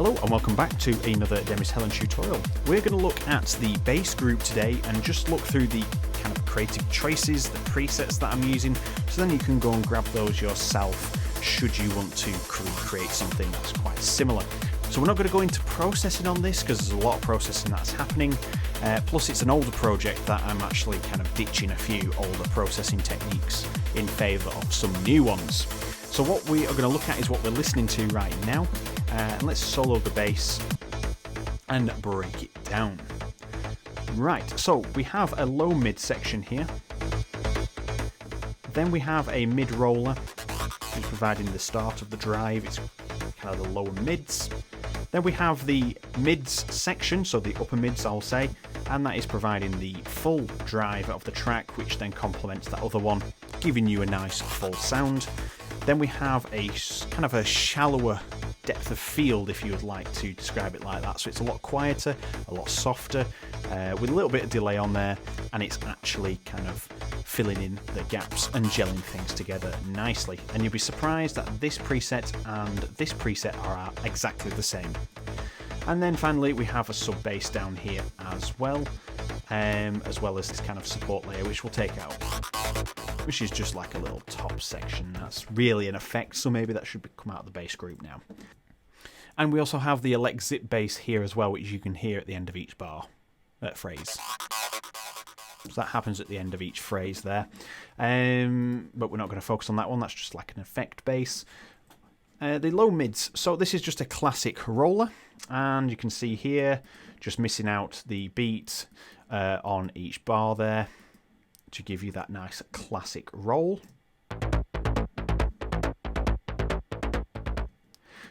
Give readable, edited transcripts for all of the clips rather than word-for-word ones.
Hello and welcome back to another Demis Hellen tutorial. We're going to look at the bass group today and just look through the kind of creative choices, the presets that I'm using, so then you can go and grab those yourself should you want to create something that's quite similar. So we're not going to go into processing on this because there's a lot of processing that's happening, plus it's an older project that I'm actually kind of ditching a few older processing techniques in favour of some new ones. So what we are going to look at is what we're listening to right now, and let's solo the bass and break it down. Right, so we have a low mid section here, then we have a mid roller providing the start of the drive, it's kind of the lower mids. Then we have the mids section, so the upper mids I'll say, and that is providing the full drive of the track, which then complements that other one, giving you a nice full sound. Then we have a kind of a shallower depth of field, if you would like to describe it like that. So it's a lot quieter, a lot softer, with a little bit of delay on there, and it's actually kind of filling in the gaps and gelling things together nicely. And you'll be surprised that this preset and this preset are exactly the same. And then finally we have a sub bass down here as well as this kind of support layer, which we'll take out, which is just like a little top section. That's really an effect, so maybe that should come out of the bass group now. And we also have the elect zip bass here as well, which you can hear at the end of each phrase. So that happens at the end of each phrase there. But we're not going to focus on that one, that's just like an effect bass. The low mids, so this is just a classic roller, and you can see here just missing out the beat on each bar there to give you that nice classic roll.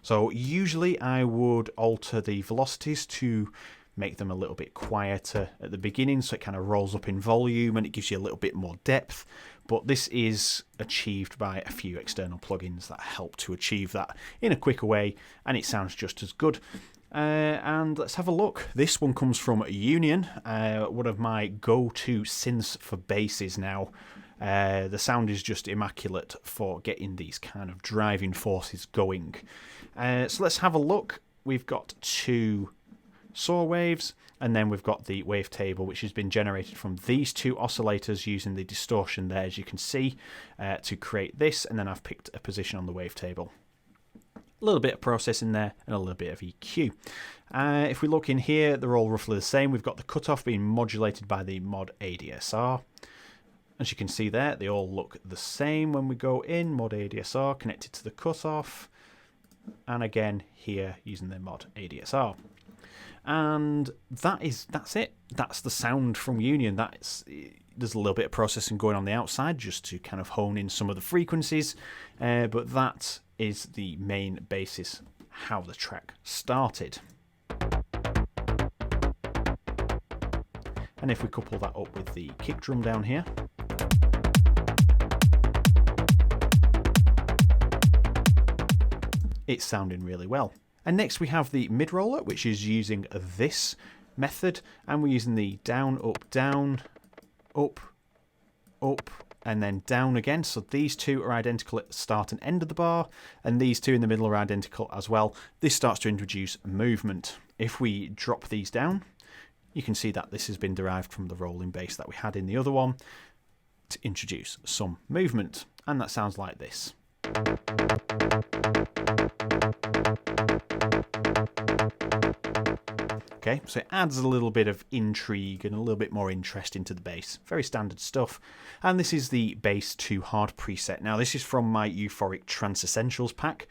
So usually I would alter the velocities to make them a little bit quieter at the beginning, so it kind of rolls up in volume and it gives you a little bit more depth. But this is achieved by a few external plugins that help to achieve that in a quicker way, and it sounds just as good. And let's have a look. This one comes from Union, one of my go-to synths for basses now. The sound is just immaculate for getting these kind of driving forces going. So let's have a look. We've got two saw waves, and then we've got the wavetable, which has been generated from these two oscillators using the distortion there, as you can see, to create this, and then I've picked a position on the wavetable. A little bit of processing there and a little bit of EQ. If we look in here, they're all roughly the same. We've got the cutoff being modulated by the mod ADSR. As you can see there, they all look the same when we go in. Mod ADSR connected to the cutoff, and again here using the mod ADSR. And that's it. That's the sound from Union. There's a little bit of processing going on the outside just to kind of hone in some of the frequencies, but that is the main basis how the track started. And if we couple that up with the kick drum down here, it's sounding really well. And next we have the mid roller, which is using this method, and we're using the down, up, and then down again. So these two are identical at the start and end of the bar, and these two in the middle are identical as well. This starts to introduce movement. If we drop these down, you can see that this has been derived from the rolling bass that we had in the other one to introduce some movement, and that sounds like this. Okay, so it adds a little bit of intrigue and a little bit more interest into the bass. Very standard stuff. And this is the Bass Too Hard preset. Now this is from my Euphoric Trance Essentials pack.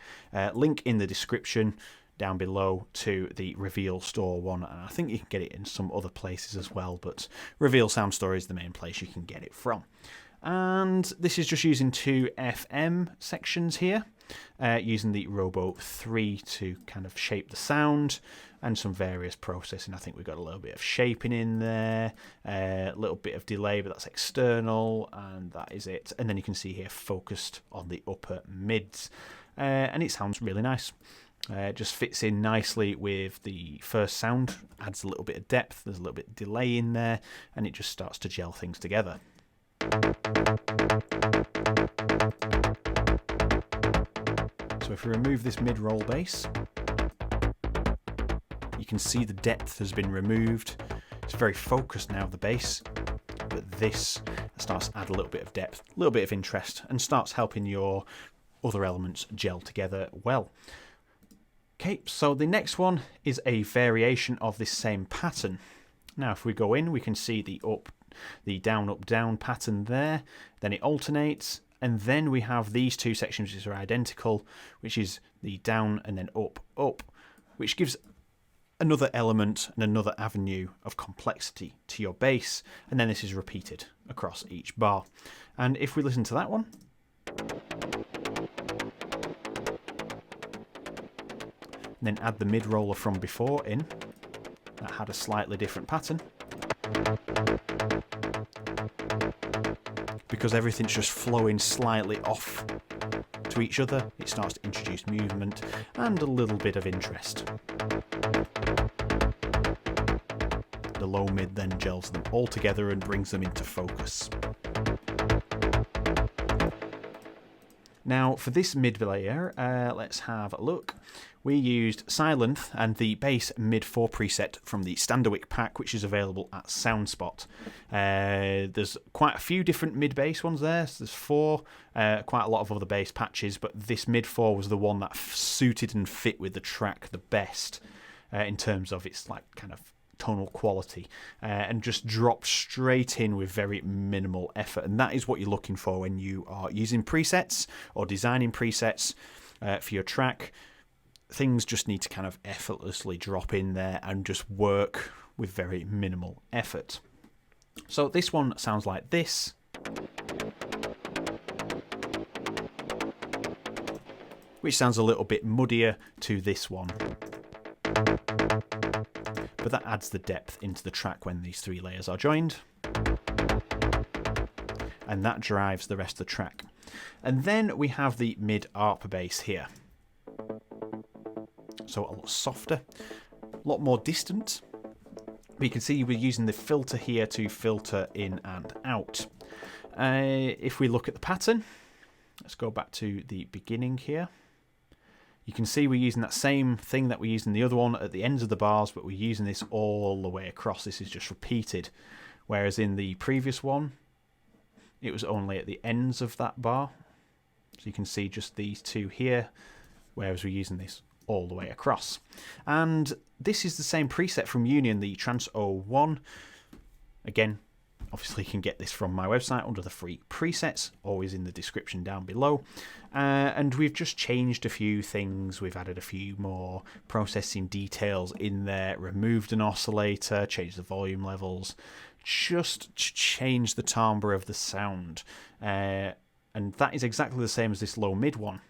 Link in the description down below to the Reveal Store one. And I think you can get it in some other places as well, but Reveal Sound Store is the main place you can get it from. And this is just using two FM sections here, using the Robo 3 to kind of shape the sound, and some various processing. I think we've got a little bit of shaping in there, a little bit of delay, but that's external, and that is it. And then you can see here focused on the upper mids, and it sounds really nice. Just fits in nicely with the first sound, adds a little bit of depth, there's a little bit of delay in there, and it just starts to gel things together. So if we remove this mid-roll bass, You can see the depth has been removed. It's very focused now, the bass, but this starts to add a little bit of depth, a little bit of interest, and starts helping your other elements gel together well. Okay, so the next one is a variation of this same pattern. Now if we go in, we can see the down, up, down pattern there, then it alternates, and then we have these two sections which are identical, which is the down and then up, up, which gives another element and another avenue of complexity to your bass, and then this is repeated across each bar. And if we listen to that one, then add the mid-roller from before in, that had a slightly different pattern. Because everything's just flowing slightly off to each other, it starts to introduce movement and a little bit of interest. The low mid then gels them all together and brings them into focus. Now for this mid layer, let's have a look. We used Silent and the bass mid 4 preset from the Standerwick pack, which is available at Soundspot. There's quite a few different mid bass ones there. So there's 4, quite a lot of other bass patches, but this mid 4 was the one that suited and fit with the track the best in terms of its like kind of tonal quality, and just dropped straight in with very minimal effort. And that is what you're looking for when you are using presets or designing presets for your track. Things just need to kind of effortlessly drop in there and just work with very minimal effort. So this one sounds like this. Which sounds a little bit muddier to this one. But that adds the depth into the track when these 3 layers are joined. And that drives the rest of the track. And then we have the mid-arp bass here. So a lot softer, a lot more distant. But you can see we're using the filter here to filter in and out. If we look at the pattern, let's go back to the beginning here. You can see we're using that same thing that we used in the other one at the ends of the bars, but we're using this all the way across. This is just repeated. Whereas in the previous one, it was only at the ends of that bar. So you can see just these two here, whereas we're using this all the way across. And this is the same preset from Union, the Trance 01. Again, obviously you can get this from my website under the free presets, always in the description down below. And we've just changed a few things. We've added a few more processing details in there, removed an oscillator, changed the volume levels, just to change the timbre of the sound. And that is exactly the same as this low mid one.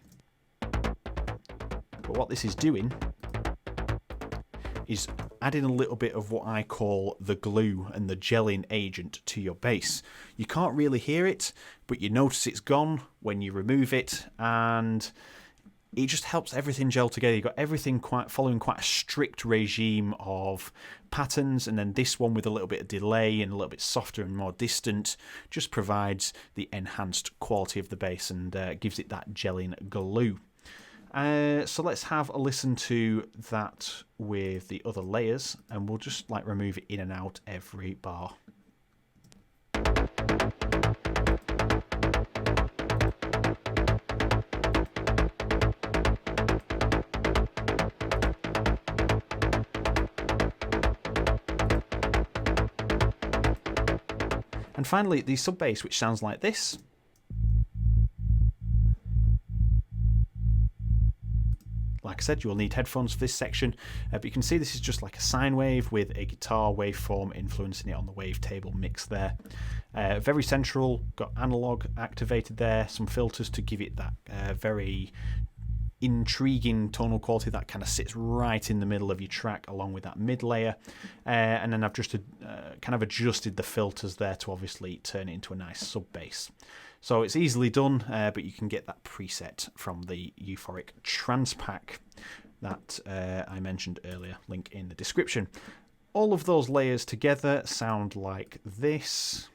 But what this is doing is adding a little bit of what I call the glue and the gelling agent to your bass. You can't really hear it, but you notice it's gone when you remove it, and it just helps everything gel together. You've got everything following quite a strict regime of patterns, and then this one with a little bit of delay and a little bit softer and more distant just provides the enhanced quality of the bass and gives it that gelling glue. So let's have a listen to that with the other layers, and we'll just like remove it in and out every bar. And finally, the sub bass, which sounds like this. Like I said, you will need headphones for this section, but you can see this is just like a sine wave with a guitar waveform influencing it on the wavetable mix there. Very central, got analog activated there, some filters to give it that very intriguing tonal quality that kind of sits right in the middle of your track along with that mid layer. And then I've just kind of adjusted the filters there to obviously turn it into a nice sub bass. So it's easily done, but you can get that preset from the Euphoric Trance pack that I mentioned earlier, link in the description. All of those layers together sound like this.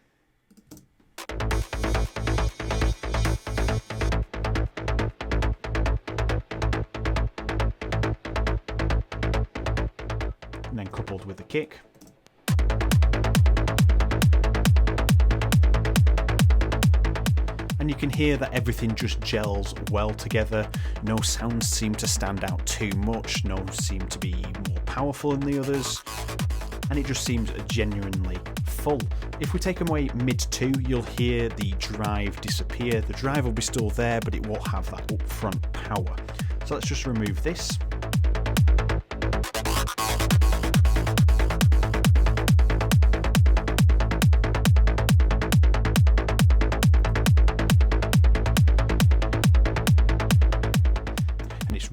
then coupled with the kick. And you can hear that everything just gels well together. No sounds seem to stand out too much, no seem to be more powerful than the others, and it just seems genuinely full. If we take away mid 2, you'll hear the drive disappear. The drive will be still there, but it won't have that upfront power. So let's just remove this.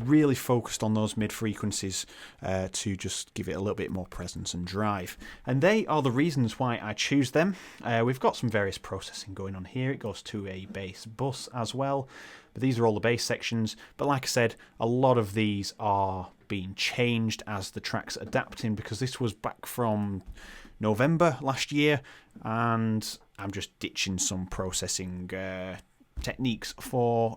Really focused on those mid frequencies to just give it a little bit more presence and drive, and they are the reasons why I choose them. We've got some various processing going on here. It goes to a bass bus as well, but these are all the bass sections. But like I said, a lot of these are being changed as the track's adapting, because this was back from November last year, and I'm just ditching some processing techniques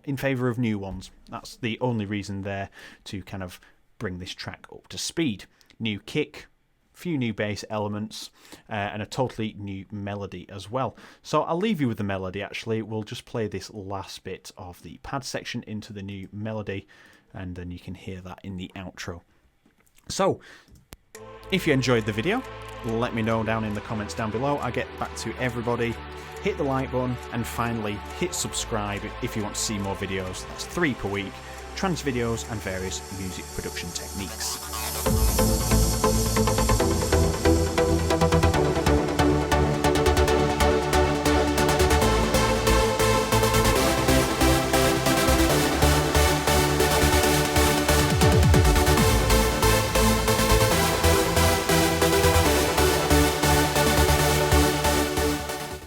in favour of new ones. That's the only reason there, to kind of bring this track up to speed. New kick, few new bass elements, and a totally new melody as well. So I'll leave you with the melody. Actually, we'll just play this last bit of the pad section into the new melody, and then you can hear that in the outro. So if you enjoyed the video, let me know down in the comments down below. I get back to everybody. Hit the like button, and finally hit subscribe if you want to see more videos. That's 3 per week, trance videos and various music production techniques.